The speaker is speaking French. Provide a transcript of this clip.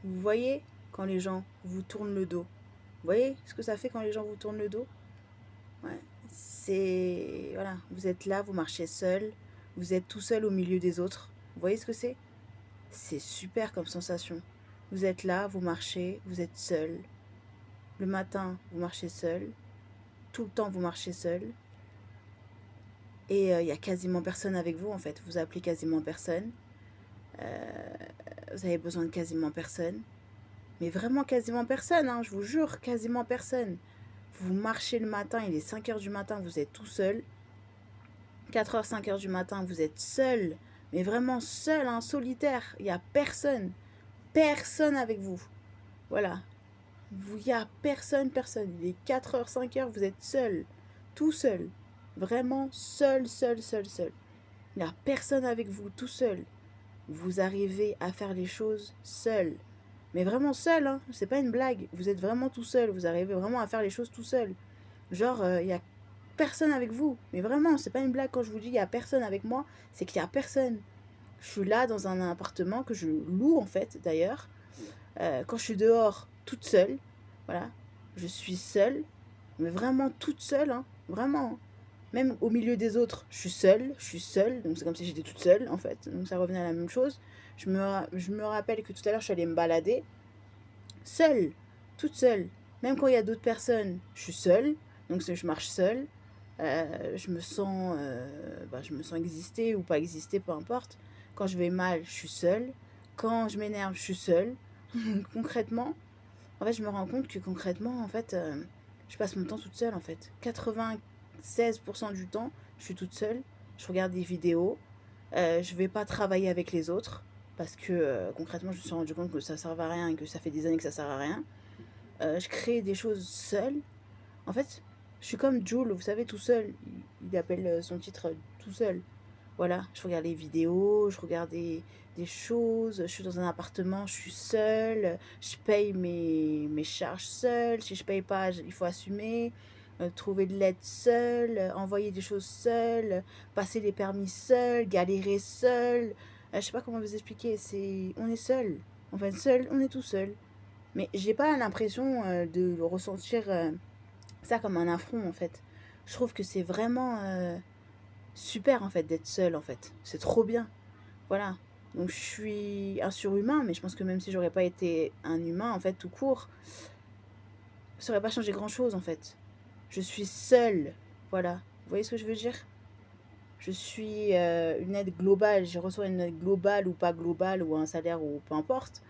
Vous voyez quand les gens vous tournent le dos? Vous voyez ce que ça fait quand les gens vous tournent le dos? Ouais. C'est... Voilà, vous êtes là, vous marchez seul, vous êtes tout seul au milieu des autres. Vous voyez ce que c'est? C'est super comme sensation. Vous êtes là, vous marchez, vous êtes seul. Le matin, vous marchez seul. Tout le temps, vous marchez seul. Et il y a quasiment personne avec vous, en fait. Vous appelez quasiment personne. Vous avez besoin de quasiment personne. Mais vraiment quasiment personne, hein, je vous jure, quasiment personne. Vous marchez le matin, il est 5 heures du matin, vous êtes tout seul. 4 heures, 5 heures du matin, vous êtes seul. Mais vraiment seul, hein, solitaire. Il n'y a personne. Personne avec vous. Voilà. Il n'y a personne, personne. Il est 4 heures, 5 heures, vous êtes seul. Tout seul. Vraiment seul, seul, seul, seul. Il n'y a personne avec vous, tout seul. Vous arrivez à faire les choses seul. Mais vraiment seul, hein. C'est pas une blague. Vous êtes vraiment tout seul. Vous arrivez vraiment à faire les choses tout seul. Genre, il y a personne avec vous. Mais vraiment, c'est pas une blague quand je vous dis il y a personne avec moi. C'est qu'il y a personne. Je suis là dans un appartement que je loue en fait d'ailleurs. Quand je suis dehors, toute seule. Voilà. Je suis seule. Mais vraiment toute seule, hein. Vraiment. Même au milieu des autres, je suis seule, donc c'est comme si j'étais toute seule en fait, donc ça revenait à la même chose. Je me rappelle que tout à l'heure je suis allée me balader, seule, toute seule. Même quand il y a d'autres personnes, je suis seule, donc je marche seule. Je me sens exister ou pas exister, peu importe. Quand je vais mal, je suis seule. Quand je m'énerve, je suis seule. Concrètement, en fait, je me rends compte que concrètement, en fait, je passe mon temps toute seule, en fait. 96% du temps, je suis toute seule. Je regarde des vidéos. Je vais pas travailler avec les autres. Parce que concrètement, je me suis rendu compte que ça sert à rien et que ça fait des années que ça sert à rien. Je crée des choses seule. En fait, je suis comme Jules, vous savez, tout seul. Il appelle son titre tout seul. Voilà, je regarde les vidéos, je regarde des choses, je suis dans un appartement, je suis seule, je paye mes charges seule, si je paye pas, il faut assumer, trouver de l'aide seule, envoyer des choses seule, passer les permis seule, galérer seule, je sais pas comment vous expliquer, on est seul, en fait seul, on est tout seul. Mais j'ai pas l'impression de le ressentir ça comme un affront en fait. Je trouve que c'est vraiment super en fait d'être seul en fait. C'est trop bien. Voilà. Donc je suis un surhumain, mais je pense que même si j'aurais pas été un humain en fait tout court, ça aurait pas changé grand chose en fait. Je suis seule. Voilà. Vous voyez ce que je veux dire? Je suis une aide globale. Je reçois une aide globale ou pas globale ou un salaire ou peu importe.